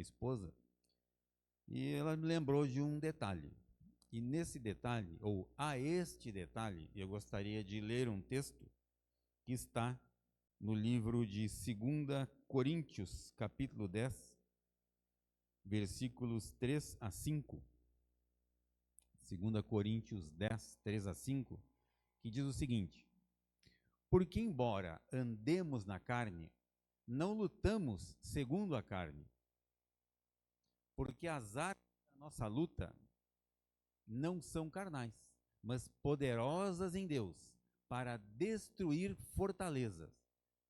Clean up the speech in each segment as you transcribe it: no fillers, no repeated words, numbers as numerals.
esposa, e ela me lembrou de um detalhe. E nesse detalhe, ou a este detalhe, eu gostaria de ler um texto que está no livro de 2 Coríntios, capítulo 10, versículos 3 a 5. 2 Coríntios 10, 3 a 5, que diz o seguinte: porque embora andemos na carne, não lutamos segundo a carne, porque as armas da nossa luta não são carnais, mas poderosas em Deus, para destruir fortalezas.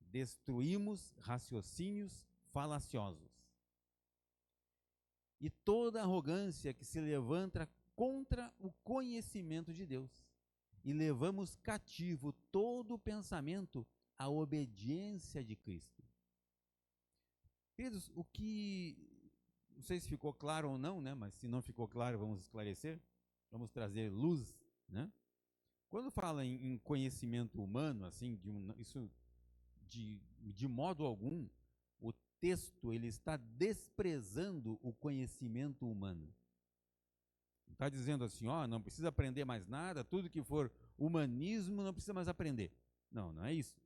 Destruímos raciocínios falaciosos e toda arrogância que se levanta contra o conhecimento de Deus, e levamos cativo todo o pensamento à obediência de Cristo. Queridos, o que, não sei se ficou claro ou não, né? Mas se não ficou claro, vamos esclarecer, vamos trazer luz, né? Quando fala em conhecimento humano, assim, isso de modo algum, o texto ele está desprezando o conhecimento humano. Está dizendo assim, ó, não precisa aprender mais nada, tudo que for humanismo não precisa mais aprender. Não, não é isso.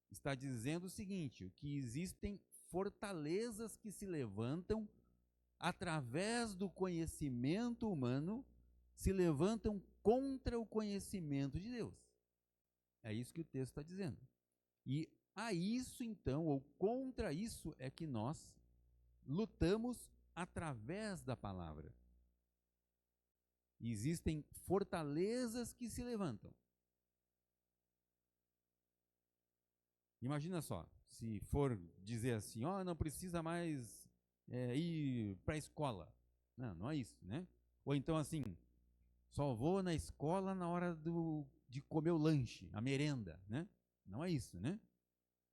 Está dizendo o seguinte, que existem fortalezas que se levantam através do conhecimento humano, se levantam contra o conhecimento de Deus. É isso que o texto está dizendo. E a isso, então, ou contra isso, é que nós lutamos através da palavra. Existem fortalezas que se levantam. Imagina só, se for dizer assim, ó, não precisa mais ir para a escola. Não, não é isso, né? Ou então assim, só vou na escola na hora de comer o lanche, a merenda, né? Não é isso, né?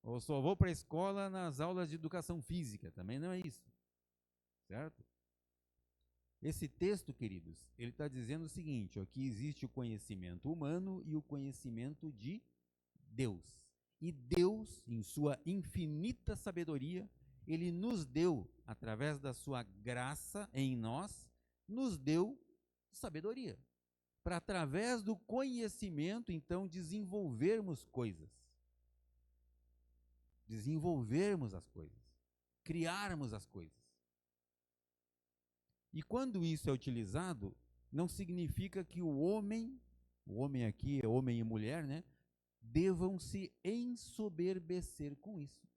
Ou só vou para a escola nas aulas de educação física, também não é isso, certo? Esse texto, queridos, ele está dizendo o seguinte, ó, que existe o conhecimento humano e o conhecimento de Deus. E Deus, em sua infinita sabedoria, ele nos deu, através da sua graça em nós, nos deu sabedoria. Para, através do conhecimento, então, desenvolvermos coisas. Desenvolvermos as coisas. Criarmos as coisas. E quando isso é utilizado, não significa que o homem aqui é homem e mulher, né? Devam se ensoberbecer com isso.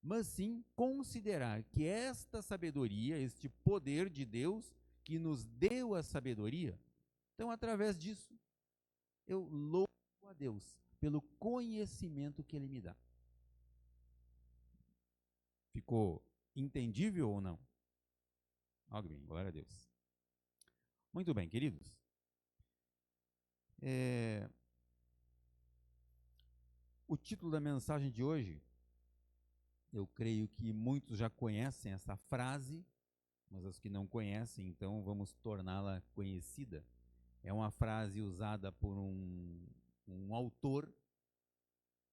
Mas sim considerar que esta sabedoria, este poder de Deus, que nos deu a sabedoria, então através disso, eu louvo a Deus pelo conhecimento que Ele me dá. Ficou entendível ou não? Algo bem, glória a Deus. Muito bem, queridos. O título da mensagem de hoje, eu creio que muitos já conhecem essa frase, mas os que não conhecem, então vamos torná-la conhecida. É uma frase usada por um autor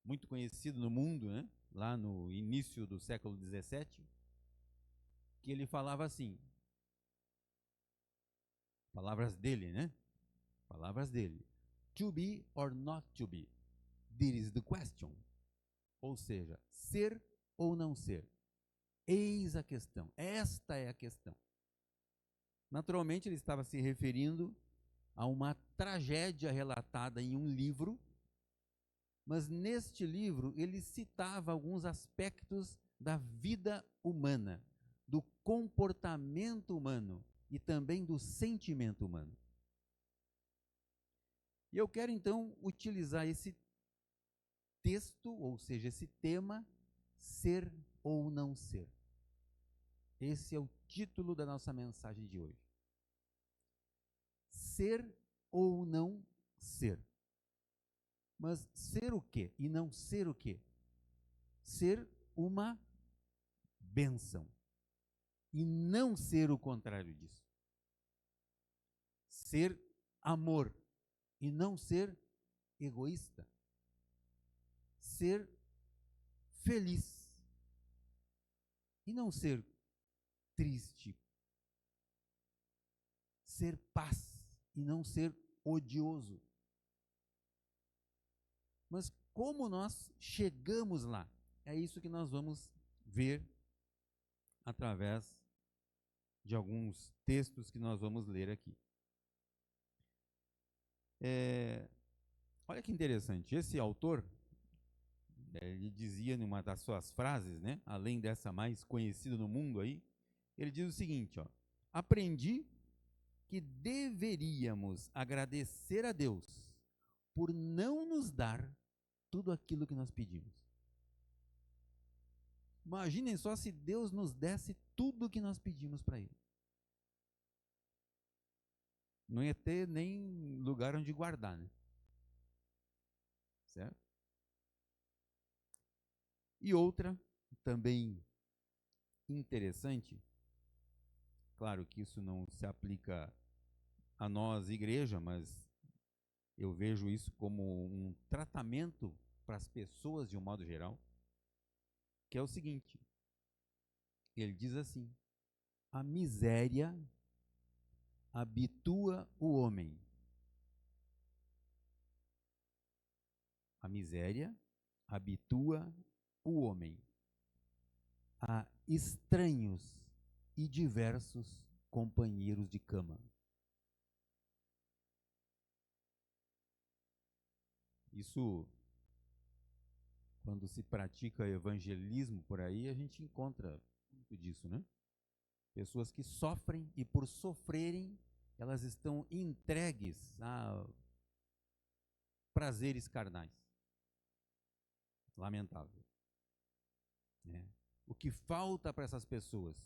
muito conhecido no mundo, né? Lá no início do século XVII, que ele falava assim, palavras dele, né? Palavras dele. To be or not to be? This is the question. Ou seja, ser ou não ser? Eis a questão. Esta é a questão. Naturalmente, ele estava se referindo a uma tragédia relatada em um livro, mas neste livro ele citava alguns aspectos da vida humana, do comportamento humano e também do sentimento humano. E eu quero então utilizar esse texto, ou seja, esse tema, ser ou não ser. Esse é o título da nossa mensagem de hoje. Ser ou não ser. Mas ser o quê? E não ser o quê? Ser uma bênção. E não ser o contrário disso. Ser amor. E não ser egoísta. Ser feliz. E não ser triste. ser paz e não ser odioso. Mas como nós chegamos lá? É isso que nós vamos ver através de alguns textos que nós vamos ler aqui. Olha que interessante, esse autor, ele dizia numa das suas frases, né, além dessa mais conhecida no mundo aí, ele diz o seguinte, ó: aprendi que deveríamos agradecer a Deus por não nos dar tudo aquilo que nós pedimos. Imaginem só se Deus nos desse tudo o que nós pedimos para Ele. Não ia ter nem lugar onde guardar, né? Certo? E outra, também interessante, claro que isso não se aplica a nós, igreja, mas eu vejo isso como um tratamento para as pessoas de um modo geral, que é o seguinte, ele diz assim: a miséria habitua o homem. A miséria habitua o homem a estranhos e diversos companheiros de cama. Isso, quando se pratica evangelismo por aí, a gente encontra muito disso, né? Pessoas que sofrem e por sofrerem, elas estão entregues a prazeres carnais. Lamentável. O que falta para essas pessoas?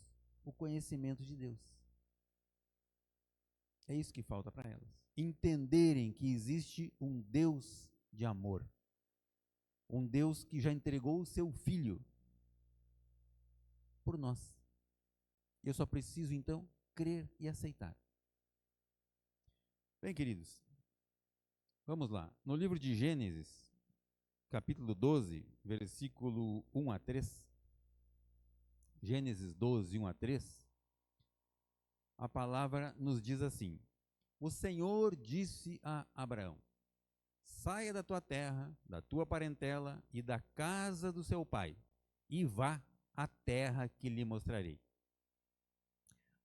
O conhecimento de Deus. É isso que falta para elas. Entenderem que existe um Deus de amor. Um Deus que já entregou o seu Filho por nós. Eu só preciso, então, crer e aceitar. Bem, queridos, vamos lá. No livro de Gênesis, capítulo 12, versículo 1 a 3, Gênesis 12, 1 a 3, a palavra nos diz assim: o Senhor disse a Abraão: saia da tua terra, da tua parentela e da casa do seu pai, e vá à terra que lhe mostrarei.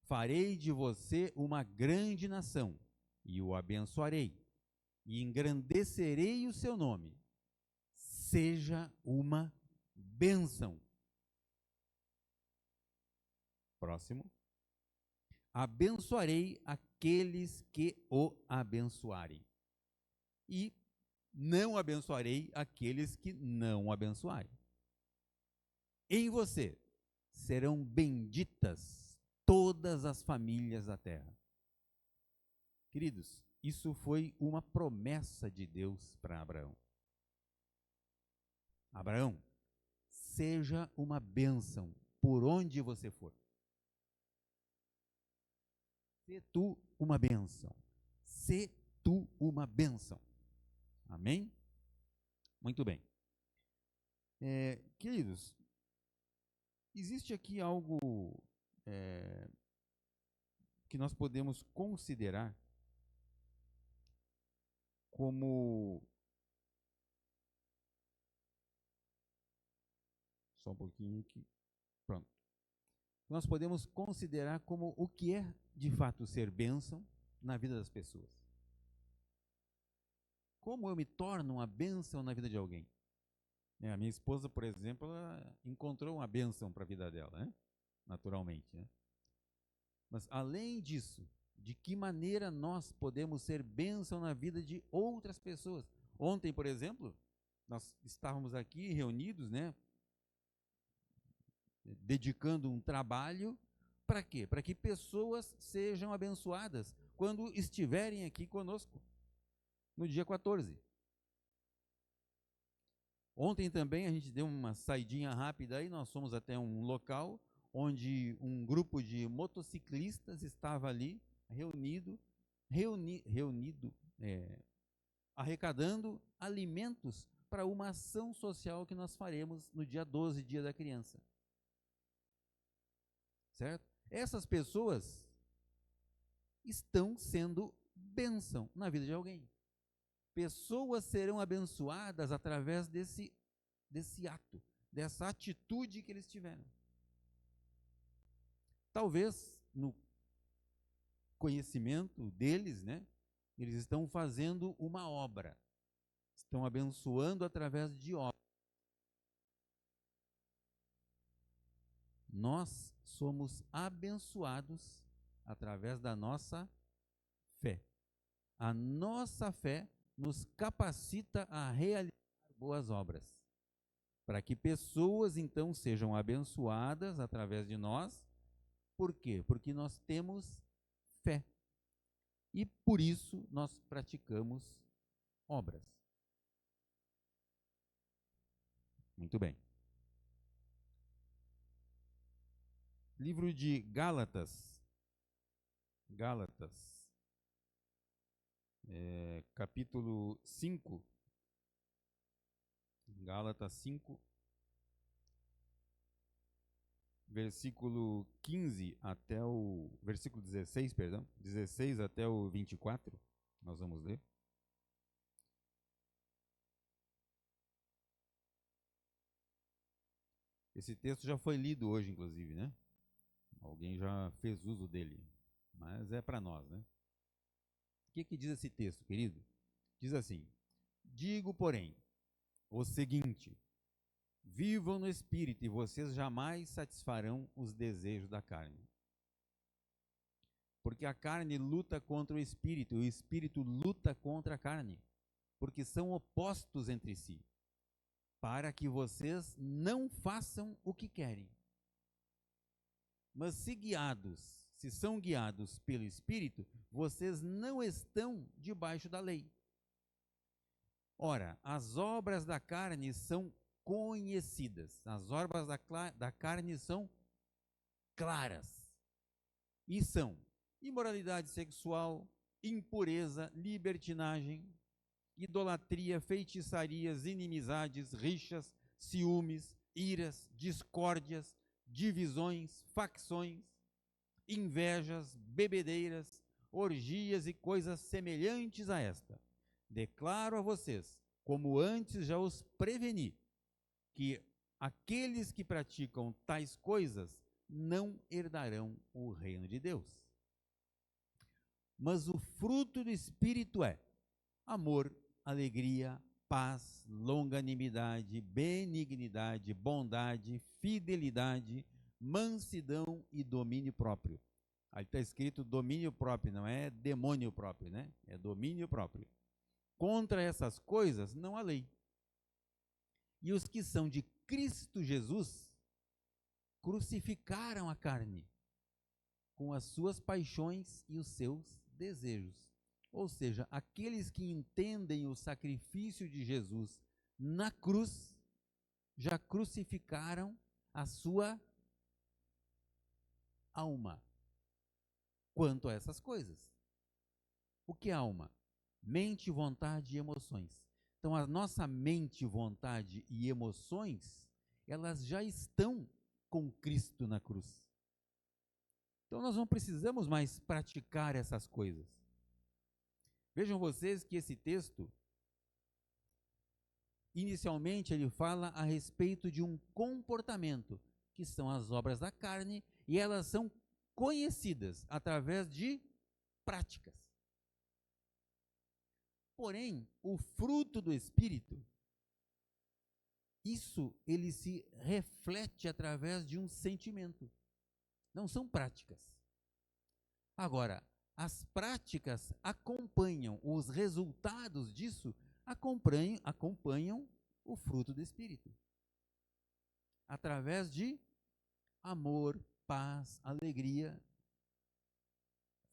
Farei de você uma grande nação, e o abençoarei, e engrandecerei o seu nome. Seja uma bênção. Próximo. Abençoarei aqueles que o abençoarem, e não abençoarei aqueles que não o abençoarem. Em você serão benditas todas as famílias da terra. Queridos, isso foi uma promessa de Deus para Abraão. Abraão, seja uma bênção por onde você for. Sê tu uma bênção. Sê tu uma bênção. Amém? Muito bem. Queridos, existe aqui algo que nós podemos considerar como... Só um pouquinho aqui. Pronto. Nós podemos considerar como o que é, de fato, ser bênção na vida das pessoas. Como eu me torno uma bênção na vida de alguém? A minha esposa, por exemplo, ela encontrou uma bênção para a vida dela, né? Naturalmente, né? Mas, além disso, de que maneira nós podemos ser bênção na vida de outras pessoas? Ontem, por exemplo, nós estávamos aqui reunidos, né? Dedicando um trabalho para quê? Para que pessoas sejam abençoadas quando estiverem aqui conosco, no dia 14. Ontem também a gente deu uma saidinha rápida aí, nós fomos até um local onde um grupo de motociclistas estava ali reunido, arrecadando alimentos para uma ação social que nós faremos no dia 12, dia da criança. Certo? Essas pessoas estão sendo bênção na vida de alguém. Pessoas serão abençoadas através desse ato, dessa atitude que eles tiveram. Talvez no conhecimento deles, né, eles estão fazendo uma obra, estão abençoando através de obra. Nós somos abençoados através da nossa fé. A nossa fé nos capacita a realizar boas obras, para que pessoas então sejam abençoadas através de nós. Por quê? Porque nós temos fé. E por isso nós praticamos obras. Muito bem. Livro de Gálatas, capítulo 5, Gálatas 5, versículo 15 até o versículo 16, perdão, 16 até o 24, nós vamos ler. Esse texto já foi lido hoje, inclusive, né? Alguém já fez uso dele, mas é para nós, né? O que diz esse texto, querido? Diz assim: digo, porém, o seguinte: vivam no Espírito e vocês jamais satisfarão os desejos da carne. Porque a carne luta contra o Espírito, e o Espírito luta contra a carne, porque são opostos entre si, para que vocês não façam o que querem. Mas se são guiados pelo Espírito, vocês não estão debaixo da lei. Ora, as obras da carne são conhecidas, as obras da carne são claras, e são imoralidade sexual, impureza, libertinagem, idolatria, feitiçarias, inimizades, rixas, ciúmes, iras, discórdias, divisões, facções, invejas, bebedeiras, orgias e coisas semelhantes a esta. Declaro a vocês, como antes já os preveni, que aqueles que praticam tais coisas não herdarão o reino de Deus. Mas o fruto do Espírito é amor, alegria, paz, longanimidade, benignidade, bondade, fidelidade, mansidão e domínio próprio. Aí está escrito domínio próprio, não é demônio próprio, né? É domínio próprio. Contra essas coisas não há lei. E os que são de Cristo Jesus crucificaram a carne com as suas paixões e os seus desejos. Ou seja, aqueles que entendem o sacrifício de Jesus na cruz, já crucificaram a sua alma quanto a essas coisas. O que é alma? Mente, vontade e emoções. Então, a nossa mente, vontade e emoções, elas já estão com Cristo na cruz. Então, nós não precisamos mais praticar essas coisas. Vejam vocês que esse texto, inicialmente, ele fala a respeito de um comportamento, que são as obras da carne, e elas são conhecidas através de práticas. Porém, o fruto do Espírito, isso ele se reflete através de um sentimento. Não são práticas. Agora, as práticas acompanham, os resultados disso acompanham o fruto do Espírito. Através de amor, paz, alegria,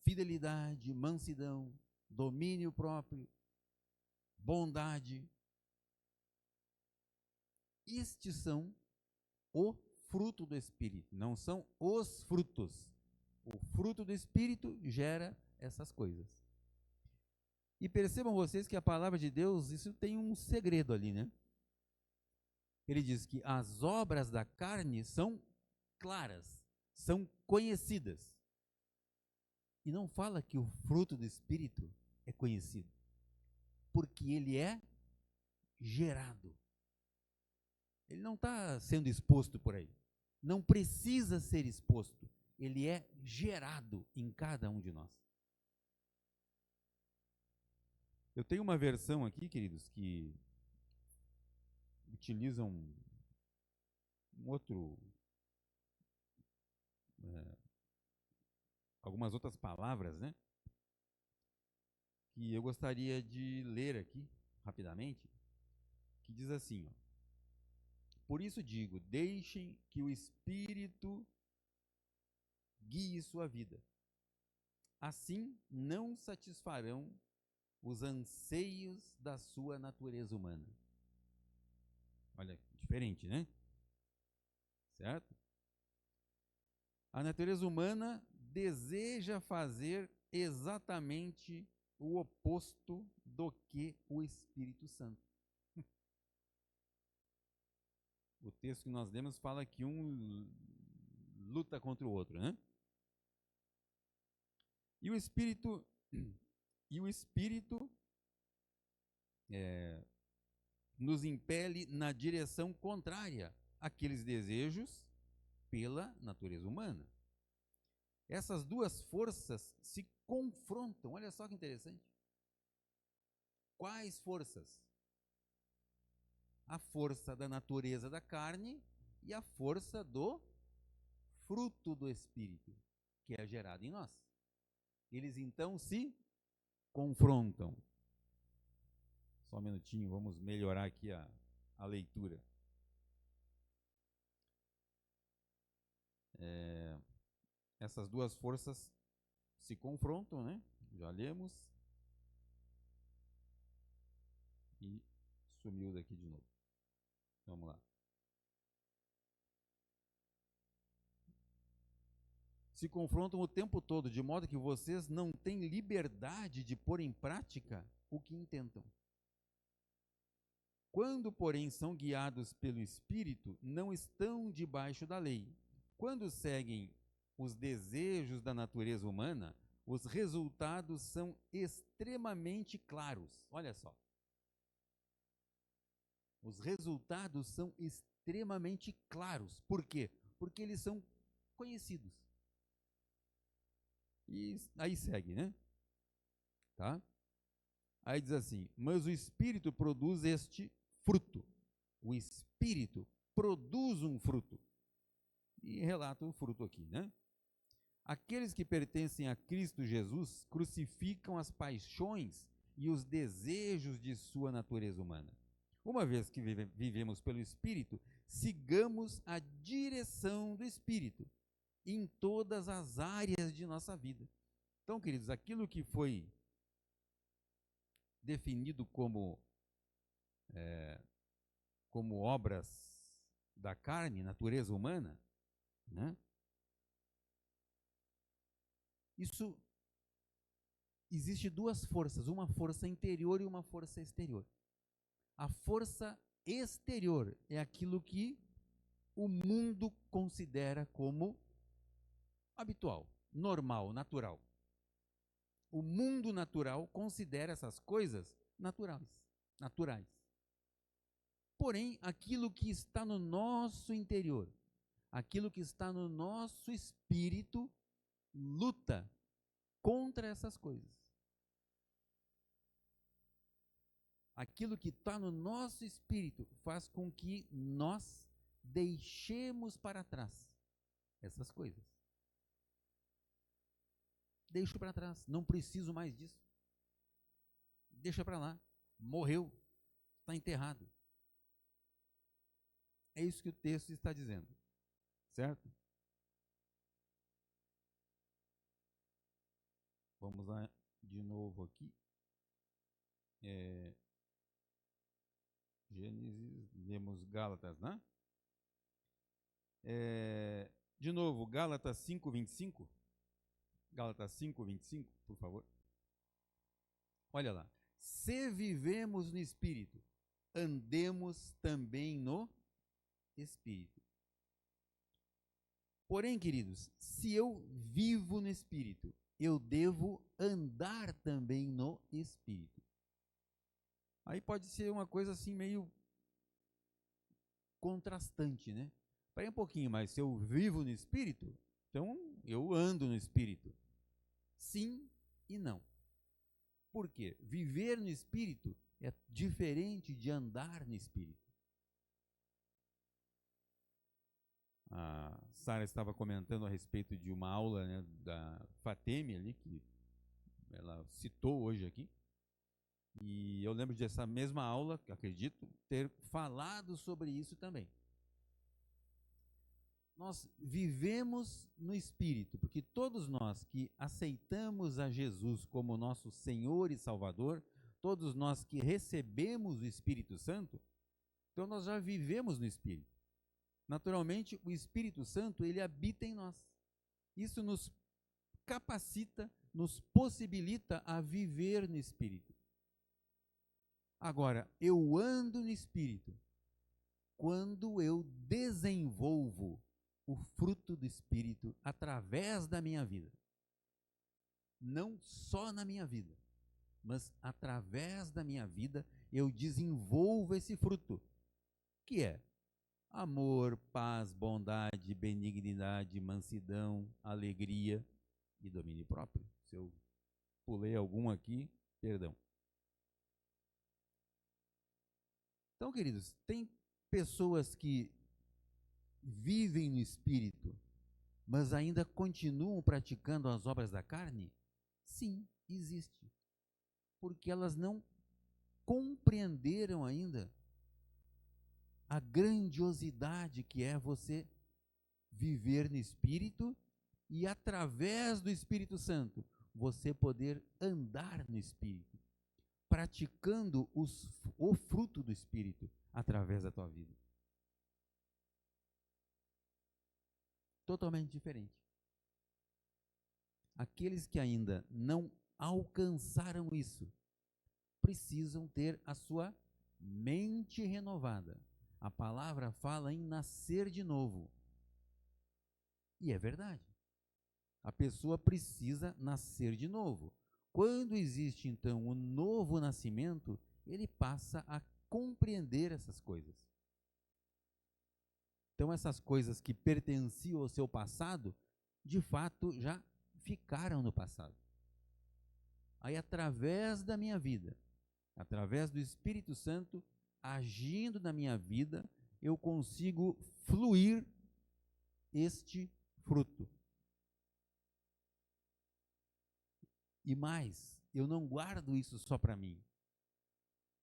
fidelidade, mansidão, domínio próprio, bondade. Estes são o fruto do Espírito, não são os frutos. O fruto do Espírito gera essas coisas. E percebam vocês que a palavra de Deus, isso tem um segredo ali, né? Ele diz que as obras da carne são claras, são conhecidas. E não fala que o fruto do Espírito é conhecido, porque ele é gerado. Ele não está sendo exposto por aí. Não precisa ser exposto. Ele é gerado em cada um de nós. Eu tenho uma versão aqui, queridos, que utiliza um outro, algumas outras palavras, né? Que eu gostaria de ler aqui, rapidamente, que diz assim, ó: por isso digo, deixem que o Espírito guie sua vida. Assim não satisfarão os anseios da sua natureza humana. Olha, diferente, né? Certo? A natureza humana deseja fazer exatamente o oposto do que o Espírito Santo. O texto que nós lemos fala que um luta contra o outro, né? E o Espírito nos impele na direção contrária àqueles desejos pela natureza humana. Essas duas forças se confrontam. Olha só que interessante. Quais forças? A força da natureza da carne e a força do fruto do Espírito, que é gerado em nós. Eles então se confrontam. Só um minutinho, vamos melhorar aqui a leitura. Essas duas forças se confrontam, né? Já lemos. E sumiu daqui de novo. Vamos lá. Se confrontam o tempo todo, de modo que vocês não têm liberdade de pôr em prática o que intentam. Quando, porém, são guiados pelo Espírito, não estão debaixo da lei. Quando seguem os desejos da natureza humana, os resultados são extremamente claros. Olha só. Os resultados são extremamente claros. Por quê? Porque eles são conhecidos. E aí segue, né? Tá? Aí diz assim: mas o Espírito produz este fruto. O Espírito produz um fruto. E relata o fruto aqui, né? Aqueles que pertencem a Cristo Jesus crucificam as paixões e os desejos de sua natureza humana. Uma vez que vivemos pelo Espírito, sigamos a direção do Espírito em todas as áreas de nossa vida. Então, queridos, aquilo que foi definido como obras da carne, natureza humana, né? Isso existe duas forças, uma força interior e uma força exterior. A força exterior é aquilo que o mundo considera como habitual, normal, natural. O mundo natural considera essas coisas naturais. Porém, aquilo que está no nosso interior, aquilo que está no nosso espírito, luta contra essas coisas. Aquilo que está no nosso espírito faz com que nós deixemos para trás essas coisas. Deixo para trás, não preciso mais disso. Deixa para lá, morreu, está enterrado. É isso que o texto está dizendo, certo? Vamos lá de novo aqui. Gênesis, lemos Gálatas, né? De novo, Gálatas 5:25. Gálatas 5:25, por favor. Olha lá. Se vivemos no Espírito, andemos também no Espírito. Porém, queridos, se eu vivo no Espírito eu devo andar também no Espírito. Aí pode ser uma coisa assim meio contrastante, né? Espera um pouquinho, mas se eu vivo no Espírito, então eu ando no Espírito. Sim e não. Por quê? Viver no Espírito é diferente de andar no Espírito. A Sara estava comentando a respeito de uma aula, né, da Fatemi ali, que ela citou hoje aqui. E eu lembro dessa mesma aula, acredito, ter falado sobre isso também. Nós vivemos no Espírito, porque todos nós que aceitamos a Jesus como nosso Senhor e Salvador, todos nós que recebemos o Espírito Santo, então nós já vivemos no Espírito. Naturalmente, o Espírito Santo, ele habita em nós. Isso nos capacita, nos possibilita a viver no Espírito. Agora, eu ando no Espírito quando eu desenvolvo o fruto do Espírito através da minha vida. Não só na minha vida, mas através da minha vida eu desenvolvo esse fruto, que é amor, paz, bondade, benignidade, mansidão, alegria e domínio próprio. Se eu pulei algum aqui, perdão. Então, queridos, tem pessoas que vivem no Espírito, mas ainda continuam praticando as obras da carne? Sim, existe. Porque elas não compreenderam ainda a grandiosidade que é você viver no Espírito e, através do Espírito Santo, você poder andar no Espírito, praticando o fruto do Espírito através da tua vida. Totalmente diferente. Aqueles que ainda não alcançaram isso, precisam ter a sua mente renovada. A palavra fala em nascer de novo. E é verdade. A pessoa precisa nascer de novo. Quando existe, então, o novo nascimento, ele passa a compreender essas coisas. Então, essas coisas que pertenciam ao seu passado, de fato, já ficaram no passado. Aí, através da minha vida, através do Espírito Santo, agindo na minha vida, eu consigo fluir este fruto. E mais, eu não guardo isso só para mim.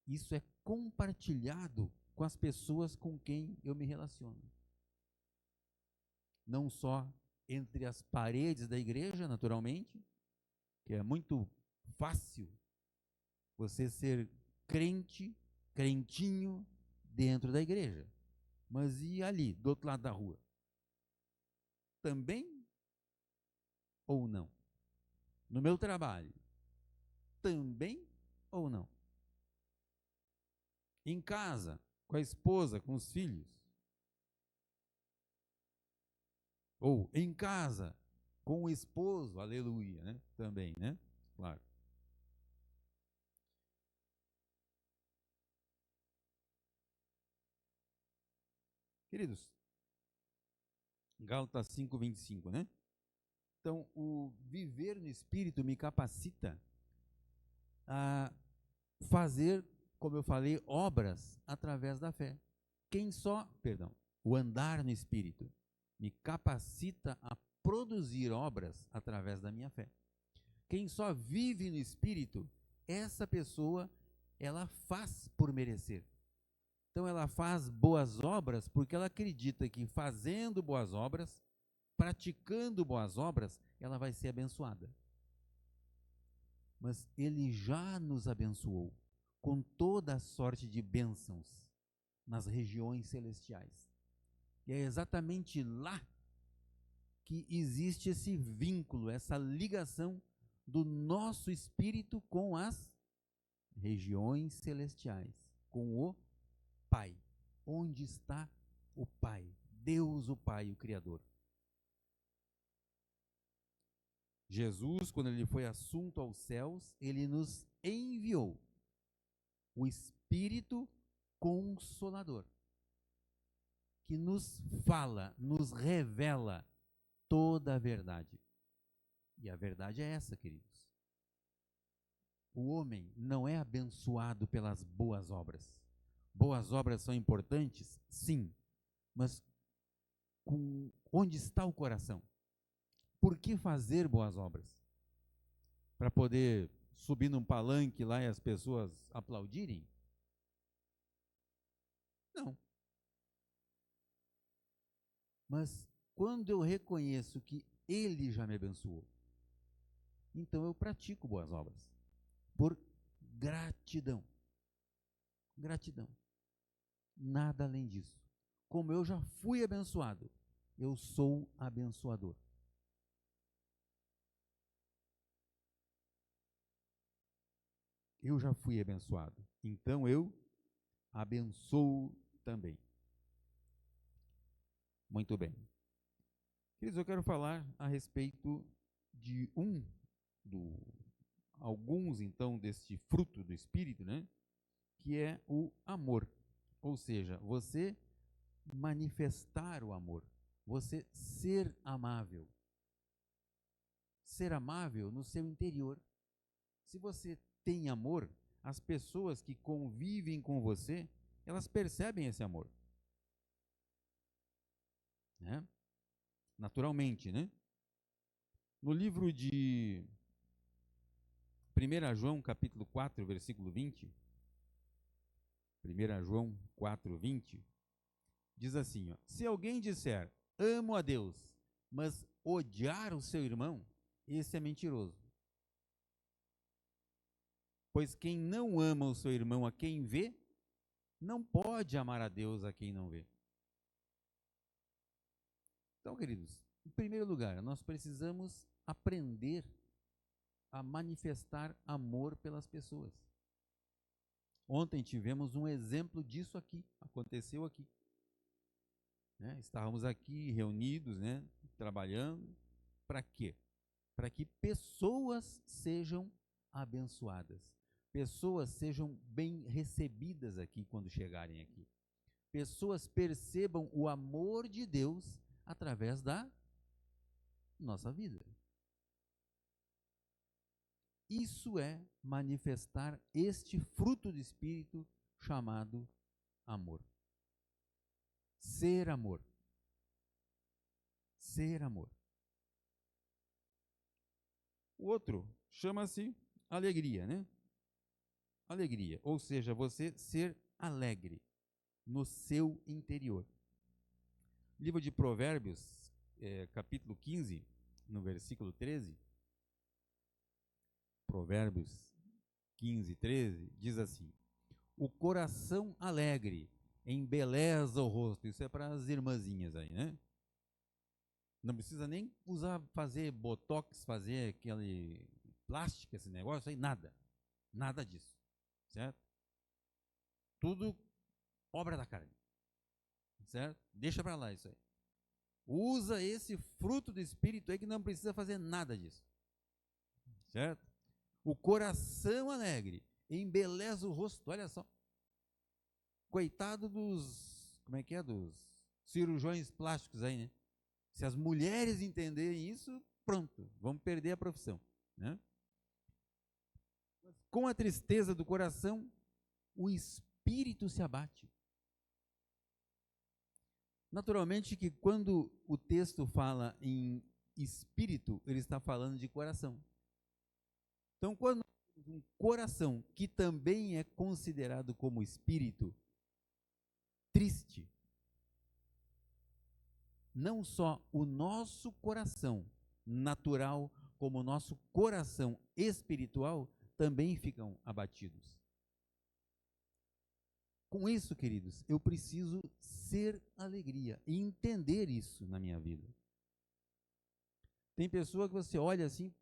Isso é compartilhado com as pessoas com quem eu me relaciono. Não só entre as paredes da igreja, naturalmente, que é muito fácil você ser crente, crentinho dentro da igreja. Mas e ali, do outro lado da rua? Também ou não? No meu trabalho, também ou não? Em casa, com a esposa, com os filhos? Ou em casa, com o esposo, aleluia, né? Também, né? Claro. Queridos, Gálatas 5:25, né? Então, o viver no Espírito me capacita a fazer, como eu falei, obras através da fé. O andar no Espírito me capacita a produzir obras através da minha fé. Quem só vive no Espírito, essa pessoa, ela faz por merecer. Então ela faz boas obras porque ela acredita que fazendo boas obras, praticando boas obras, ela vai ser abençoada. Mas ele já nos abençoou com toda a sorte de bênçãos nas regiões celestiais. E é exatamente lá que existe esse vínculo, essa ligação do nosso espírito com as regiões celestiais, com o Pai. Onde está o Pai? Deus, o Pai, o Criador. Jesus, quando ele foi assunto aos céus, ele nos enviou o Espírito Consolador, que nos fala, nos revela toda a verdade. E a verdade é essa, queridos. O homem não é abençoado pelas boas obras. Boas obras são importantes? Sim. Mas onde está o coração? Por que fazer boas obras? Para poder subir num palanque lá e as pessoas aplaudirem? Não. Mas quando eu reconheço que Ele já me abençoou, então eu pratico boas obras. Por gratidão. Gratidão. Nada além disso. Como eu já fui abençoado, eu sou abençoador. Eu já fui abençoado, então eu abençoo também. Muito bem. Queridos, eu quero falar a respeito de alguns então deste fruto do Espírito, né? Que é o amor. Ou seja, você manifestar o amor, você ser amável. Ser amável no seu interior. Se você tem amor, as pessoas que convivem com você, elas percebem esse amor. Né? Naturalmente, né? No livro de 1 João, capítulo 4, versículo 20, 1 João 4, 20, diz assim, ó, se alguém disser, amo a Deus, mas odiar o seu irmão, esse é mentiroso. Pois quem não ama o seu irmão a quem vê, não pode amar a Deus a quem não vê. Então, queridos, em primeiro lugar, nós precisamos aprender a manifestar amor pelas pessoas. Ontem tivemos um exemplo disso aqui, aconteceu aqui. Né? Estávamos aqui reunidos, né, trabalhando, para quê? Para que pessoas sejam abençoadas, pessoas sejam bem recebidas aqui quando chegarem aqui. Pessoas percebam o amor de Deus através da nossa vida. Isso é manifestar este fruto do Espírito chamado amor. Ser amor. Ser amor. O outro chama-se alegria, né? Alegria, ou seja, você ser alegre no seu interior. Livro de Provérbios, capítulo 15, no versículo 13, Provérbios 15, 13, diz assim, o coração alegre embeleza o rosto. Isso é para as irmãzinhas aí, né? Não precisa nem fazer botox, fazer aquele plástico, esse negócio aí, nada. Nada disso, certo? Tudo obra da carne, certo? Deixa para lá isso aí. Usa esse fruto do Espírito aí que não precisa fazer nada disso, certo? O coração alegre embeleza o rosto, olha só. Coitado dos, dos cirurgiões plásticos aí, né? Se as mulheres entenderem isso, pronto, vamos perder a profissão, né? Com a tristeza do coração, o espírito se abate. Naturalmente que quando o texto fala em espírito, ele está falando de coração. Então, quando um coração que também é considerado como espírito triste, não só o nosso coração natural, como o nosso coração espiritual também ficam abatidos. Com isso, queridos, eu preciso ser alegria e entender isso na minha vida. Tem pessoa que você olha assim,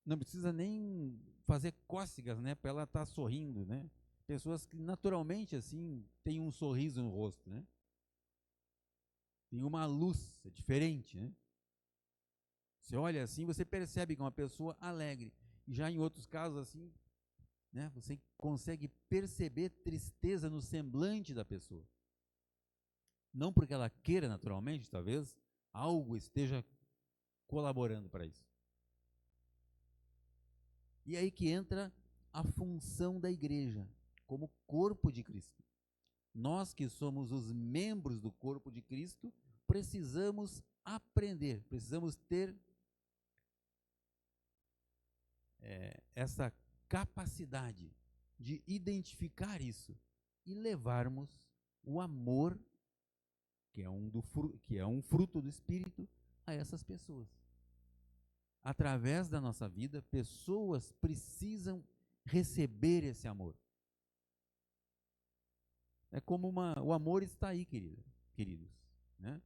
não precisa nem fazer cócegas, né, para ela estar sorrindo, né? Pessoas que naturalmente assim têm um sorriso no rosto, né? Tem uma luz, é diferente, né? Você olha assim, você percebe que é uma pessoa alegre. E já em outros casos assim, né, você consegue perceber tristeza no semblante da pessoa. Não porque ela queira naturalmente, talvez algo esteja colaborando para isso. E aí que entra a função da igreja, como corpo de Cristo. Nós que somos os membros do corpo de Cristo, precisamos aprender, precisamos ter essa capacidade de identificar isso e levarmos o amor, que é um fruto do Espírito, a essas pessoas. Através da nossa vida, pessoas precisam receber esse amor. É como o amor está aí, queridos, né?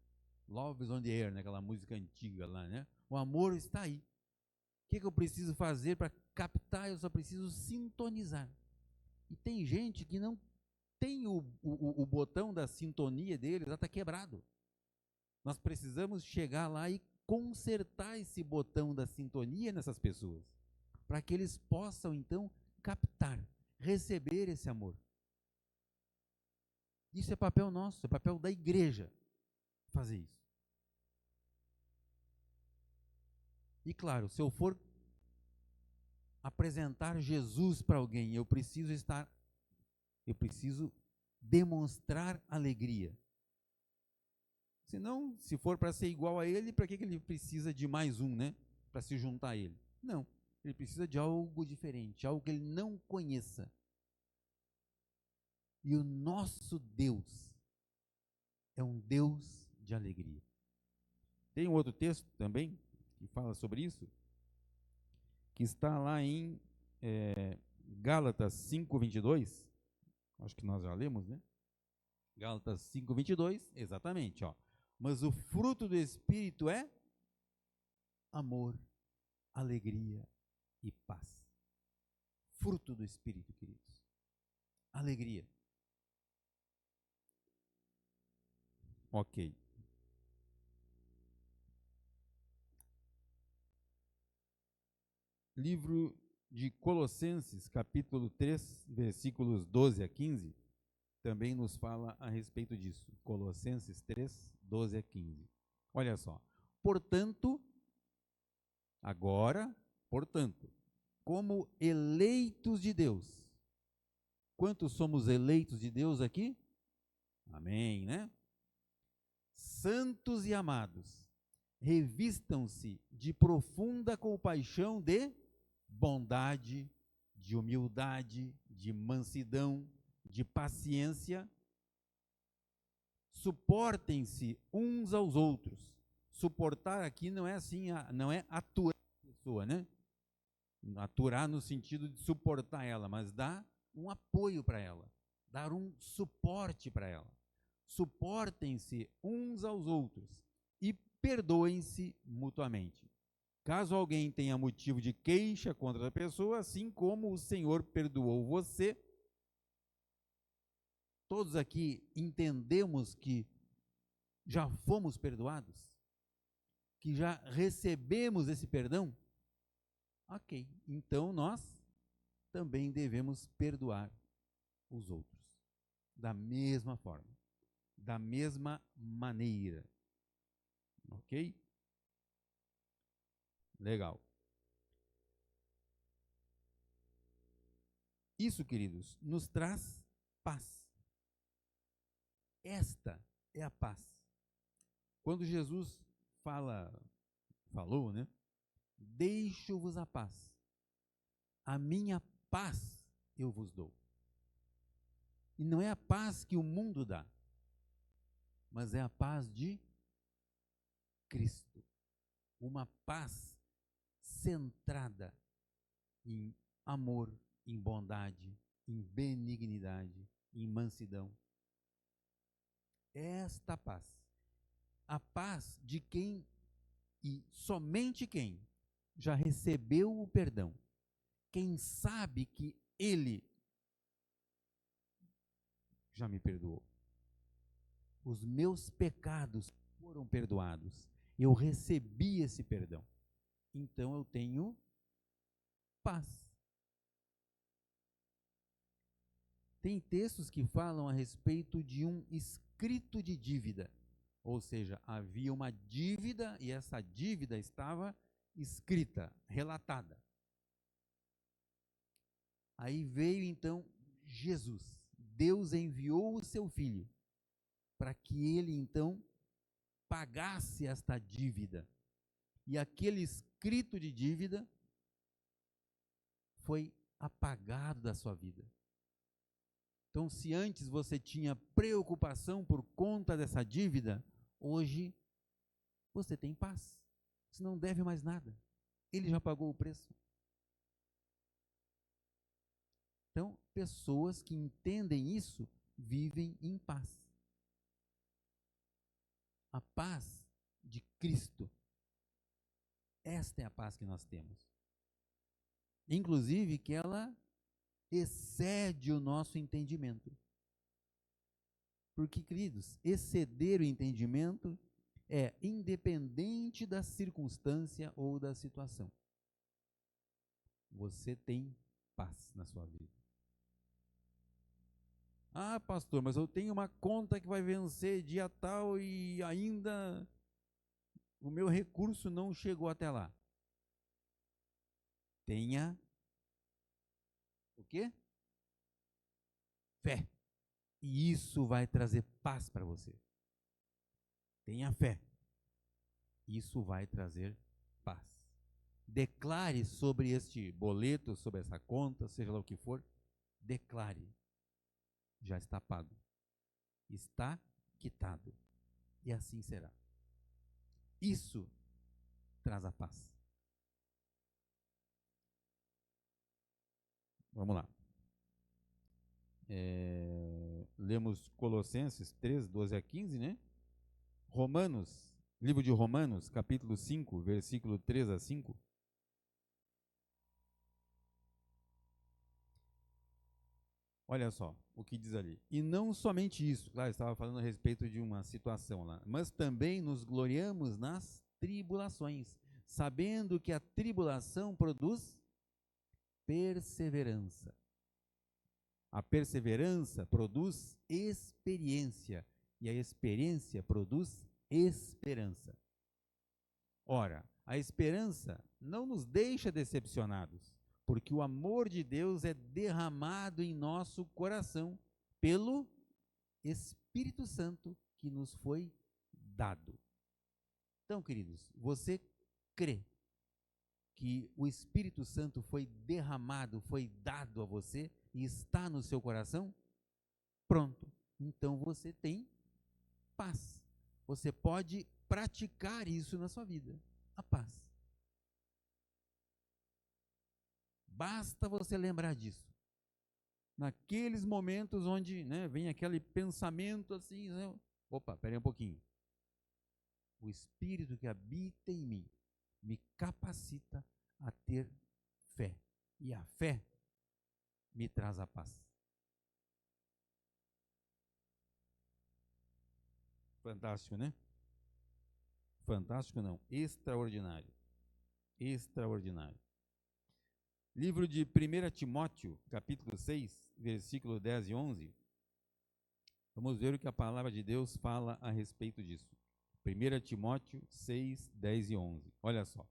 Love is on the air, né? Aquela música antiga lá, né? O amor está aí. O que eu preciso fazer para captar? Eu só preciso sintonizar. E tem gente que não tem o botão da sintonia dele, já está quebrado. Nós precisamos chegar lá e consertar esse botão da sintonia nessas pessoas, para que eles possam, então, captar, receber esse amor. Isso é papel nosso, é papel da igreja fazer isso. E claro, se eu for apresentar Jesus para alguém, eu preciso demonstrar alegria. Senão, se for para ser igual a ele, para que ele precisa de mais um, né? Para se juntar a ele? Não, ele precisa de algo diferente, algo que ele não conheça. E o nosso Deus é um Deus de alegria. Tem um outro texto também que fala sobre isso, que está lá em Gálatas 5:22. Acho que nós já lemos, né? Gálatas 5:22, exatamente, ó. Mas o fruto do Espírito é amor, alegria e paz. Fruto do Espírito, queridos. Alegria. Ok. Livro de Colossenses, capítulo 3, versículos 12 a 15, também nos fala a respeito disso. Colossenses 3, 12 a 15. Olha só. Portanto, como eleitos de Deus. Quantos somos eleitos de Deus aqui? Amém, né? Santos e amados, revistam-se de profunda compaixão, de bondade, de humildade, de mansidão, de paciência. Suportem-se uns aos outros. Suportar aqui não é assim, não é aturar a pessoa, né? Aturar no sentido de suportar ela, mas dar um apoio para ela, dar um suporte para ela. Suportem-se uns aos outros e perdoem-se mutuamente. Caso alguém tenha motivo de queixa contra a pessoa, assim como o Senhor perdoou você. Todos aqui entendemos que já fomos perdoados? Que já recebemos esse perdão? Ok, então nós também devemos perdoar os outros da mesma forma, da mesma maneira. Ok? Legal. Isso, queridos, nos traz paz. Esta é a paz. Quando Jesus falou, né? Deixo-vos a paz. A minha paz eu vos dou. E não é a paz que o mundo dá, mas é a paz de Cristo. Uma paz centrada em amor, em bondade, em benignidade, em mansidão. Esta paz, a paz de quem, e somente quem, já recebeu o perdão, quem sabe que ele já me perdoou. Os meus pecados foram perdoados. Eu recebi esse perdão. então eu tenho paz. Tem textos que falam a respeito de um escrito de dívida, ou seja, havia uma dívida e essa dívida estava escrita, relatada. Aí veio então Jesus. Deus enviou o seu Filho para que ele então pagasse esta dívida. E aquele escrito de dívida foi apagado da sua vida. Então, se antes você tinha preocupação por conta dessa dívida, hoje você tem paz. Você não deve mais nada. Ele já pagou o preço. Então, pessoas que entendem isso vivem em paz. A paz de Cristo. Esta é a paz que nós temos. Inclusive que ela excede o nosso entendimento. Porque, queridos, exceder o entendimento é independente da circunstância ou da situação. Você tem paz na sua vida. Ah, pastor, mas eu tenho uma conta que vai vencer dia tal e ainda o meu recurso não chegou até lá. Tenha o quê? Fé. E isso vai trazer paz para você. Tenha fé. Isso vai trazer paz. Declare sobre este boleto, sobre essa conta, seja lá o que for, declare. Já está pago. Está quitado. E assim será. Isso traz a paz. Vamos lá. Lemos Colossenses 3, 12 a 15, né? Romanos, livro de Romanos, capítulo 5, versículo 3 a 5. Olha só o que diz ali. E não somente isso, claro, estava falando a respeito de uma situação lá, mas também nos gloriamos nas tribulações, sabendo que a tribulação produz perseverança. A perseverança produz experiência, e a experiência produz esperança. Ora, a esperança não nos deixa decepcionados, porque o amor de Deus é derramado em nosso coração pelo Espírito Santo que nos foi dado. Então, queridos, você crê que o Espírito Santo foi derramado, foi dado a você e está no seu coração? Pronto. Então você tem paz. Você pode praticar isso na sua vida. A paz. Basta você lembrar disso. Naqueles momentos onde, né, vem aquele pensamento assim, né? Opa, peraí um pouquinho. O Espírito que habita em mim me capacita a ter fé. E a fé me traz a paz. Fantástico, né? Fantástico não, extraordinário. Extraordinário. Livro de 1 Timóteo, capítulo 6, versículo 10 e 11. Vamos ver o que a palavra de Deus fala a respeito disso. 1 Timóteo 6, 10 e 11. Olha só.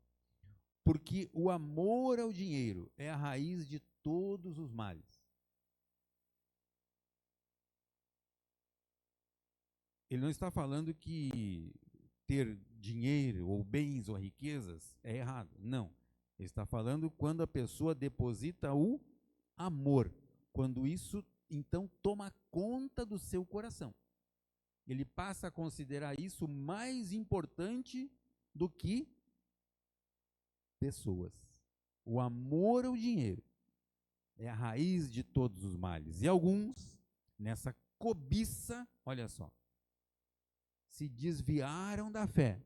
Porque o amor ao dinheiro é a raiz de todos os males. Ele não está falando que ter dinheiro ou bens ou riquezas é errado. Não. Ele está falando quando a pessoa deposita o amor. Quando isso, então, toma conta do seu coração. Ele passa a considerar isso mais importante do que pessoas. O amor ao dinheiro é a raiz de todos os males. E alguns, nessa cobiça, olha só, se desviaram da fé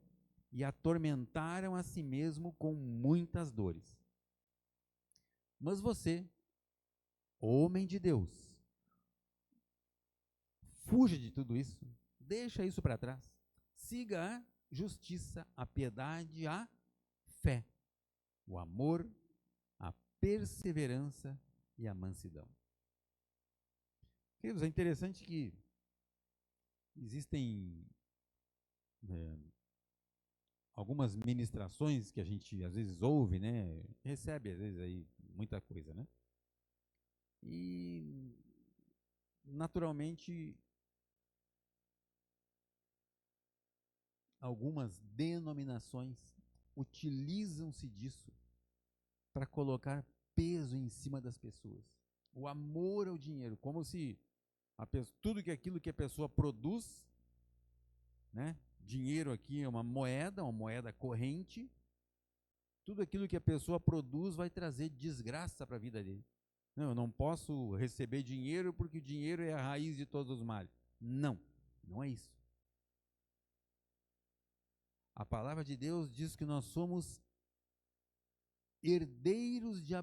e atormentaram a si mesmo com muitas dores. Mas você, homem de Deus, fuja de tudo isso, deixa isso para trás. Siga a justiça, a piedade, a fé. o amor, a perseverança e a mansidão. Queridos, é interessante que existem algumas ministrações que a gente às vezes ouve, né? Recebe às vezes aí muita coisa, né? E naturalmente algumas denominações utilizam-se disso para colocar peso em cima das pessoas. O amor ao dinheiro, como se tudo aquilo que a pessoa produz, né? Dinheiro aqui é uma moeda corrente. Tudo aquilo que a pessoa produz vai trazer desgraça para a vida dele. Não, eu não posso receber dinheiro porque o dinheiro é a raiz de todos os males. Não, não é isso. A palavra de Deus diz que nós somos herdeiros de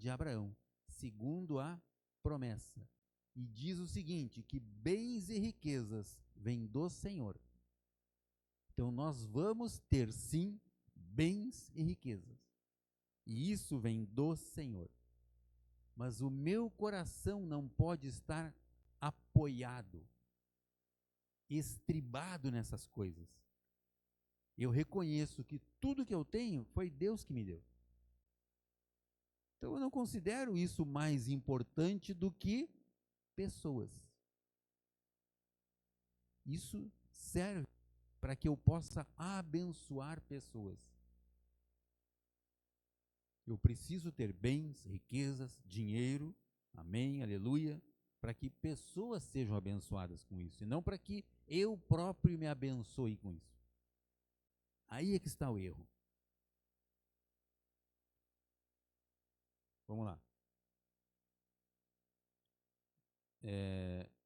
Abraão, segundo a promessa. E diz o seguinte, que bens e riquezas vêm do Senhor. Então nós vamos ter sim bens e riquezas. E isso vem do Senhor. Mas o meu coração não pode estar apoiado, estribado nessas coisas. Eu reconheço que tudo que eu tenho foi Deus que me deu. Então eu não considero isso mais importante do que pessoas. Isso serve para que eu possa abençoar pessoas. Eu preciso ter bens, riquezas, dinheiro, amém, aleluia, para que pessoas sejam abençoadas com isso, e não para que eu próprio me abençoe com isso. Aí é que está o erro. Vamos lá.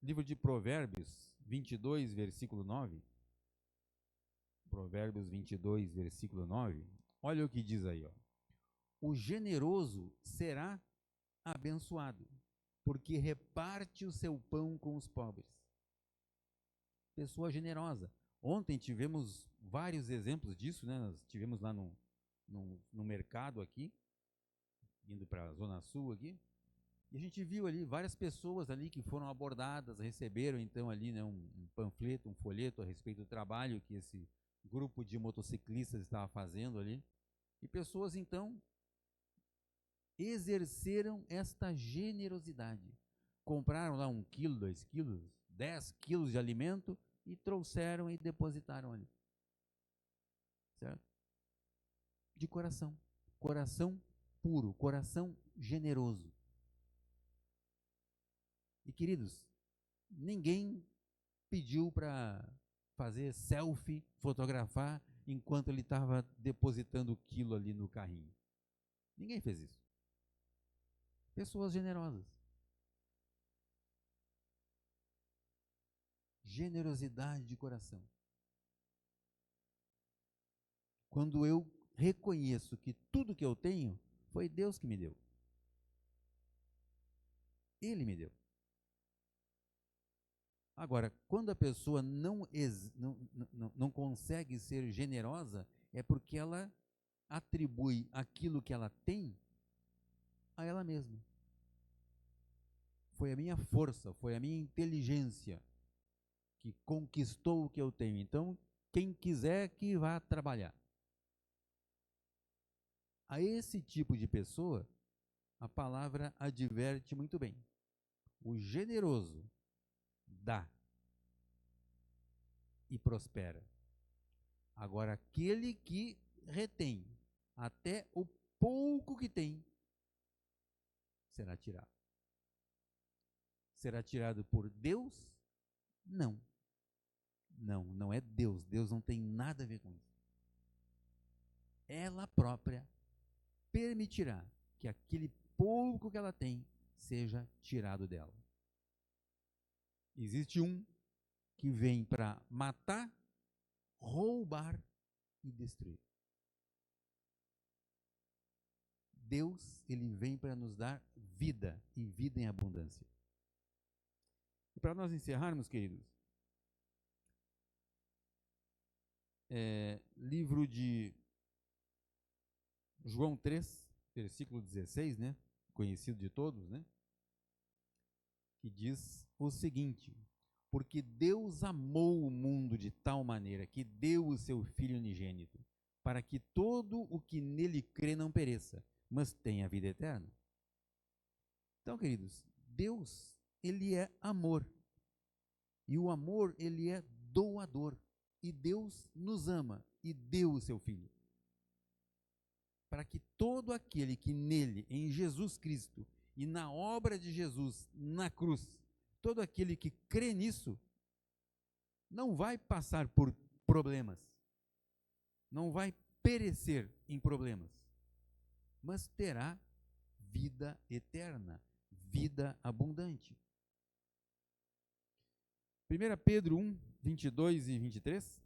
Livro de Provérbios 22, versículo 9. Provérbios 22, versículo 9. Olha o que diz aí, ó. O generoso será abençoado, porque reparte o seu pão com os pobres. Pessoa generosa. Ontem tivemos vários exemplos disso, né? Nós tivemos lá no mercado aqui, indo para a Zona Sul aqui, e a gente viu ali várias pessoas ali que foram abordadas, receberam então ali, né, um panfleto, um folheto a respeito do trabalho que esse grupo de motociclistas estava fazendo ali. E pessoas então exerceram esta generosidade. Compraram lá 1 quilo, 2 quilos, 10 quilos de alimento e trouxeram e depositaram ali. Certo? De coração. Coração puro, coração generoso. E queridos, ninguém pediu para fazer selfie, fotografar, enquanto ele estava depositando o quilo ali no carrinho. Ninguém fez isso. Pessoas generosas. Generosidade de coração. Quando eu reconheço que tudo que eu tenho foi Deus que me deu. Ele me deu. Agora, quando a pessoa não consegue ser generosa, é porque ela atribui aquilo que ela tem a ela mesma. Foi a minha força, foi a minha inteligência que conquistou o que eu tenho. Então, quem quiser que vá trabalhar. A esse tipo de pessoa, a palavra adverte muito bem. O generoso dá e prospera. Agora, aquele que retém até o pouco que tem, será tirado. Será tirado por Deus? Não. Não é Deus. Deus não tem nada a ver com isso. Ela própria permitirá que aquele pouco que ela tem seja tirado dela. Existe um que vem para matar, roubar e destruir. Deus, ele vem para nos dar vida e vida em abundância. E para nós encerrarmos, queridos, livro de João 3, versículo 16, né? Conhecido de todos, né? Que diz o seguinte: porque Deus amou o mundo de tal maneira que deu o seu Filho unigênito, para que todo o que nele crê não pereça, mas tenha vida eterna. Então, queridos, Deus, ele é amor. E o amor, ele é doador. E Deus nos ama e deu o seu Filho, para que todo aquele que nele, em Jesus Cristo, e na obra de Jesus na cruz, todo aquele que crê nisso, não vai passar por problemas, não vai perecer em problemas, mas terá vida eterna, vida abundante. 1 Pedro 1, 22 e 23.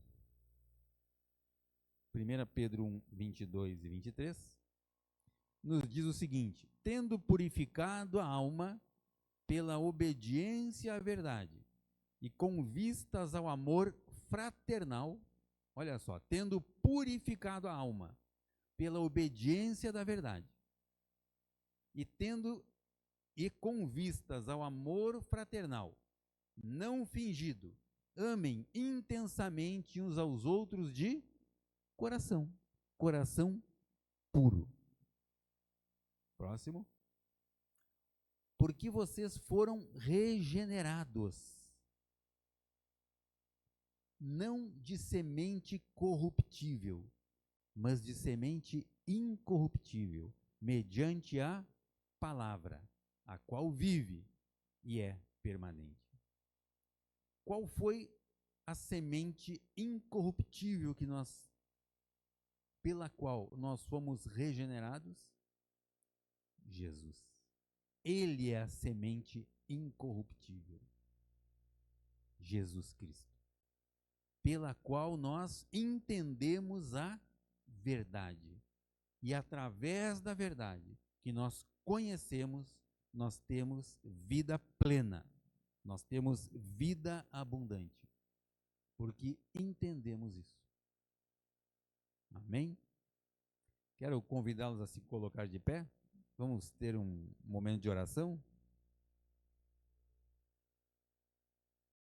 1 Pedro 1, 22 e 23, nos diz o seguinte: tendo purificado a alma pela obediência à verdade e com vistas ao amor fraternal, olha só, tendo purificado a alma pela obediência da verdade e com vistas ao amor fraternal, não fingido, amem intensamente uns aos outros de coração puro. Próximo. Porque vocês foram regenerados, não de semente corruptível, mas de semente incorruptível, mediante a palavra, a qual vive e é permanente. Qual foi a semente incorruptível pela qual nós fomos regenerados? Jesus. Ele é a semente incorruptível. Jesus Cristo. Pela qual nós entendemos a verdade. E através da verdade que nós conhecemos, nós temos vida plena. Nós temos vida abundante. Porque entendemos isso. Amém? Quero convidá-los a se colocar de pé. Vamos ter um momento de oração.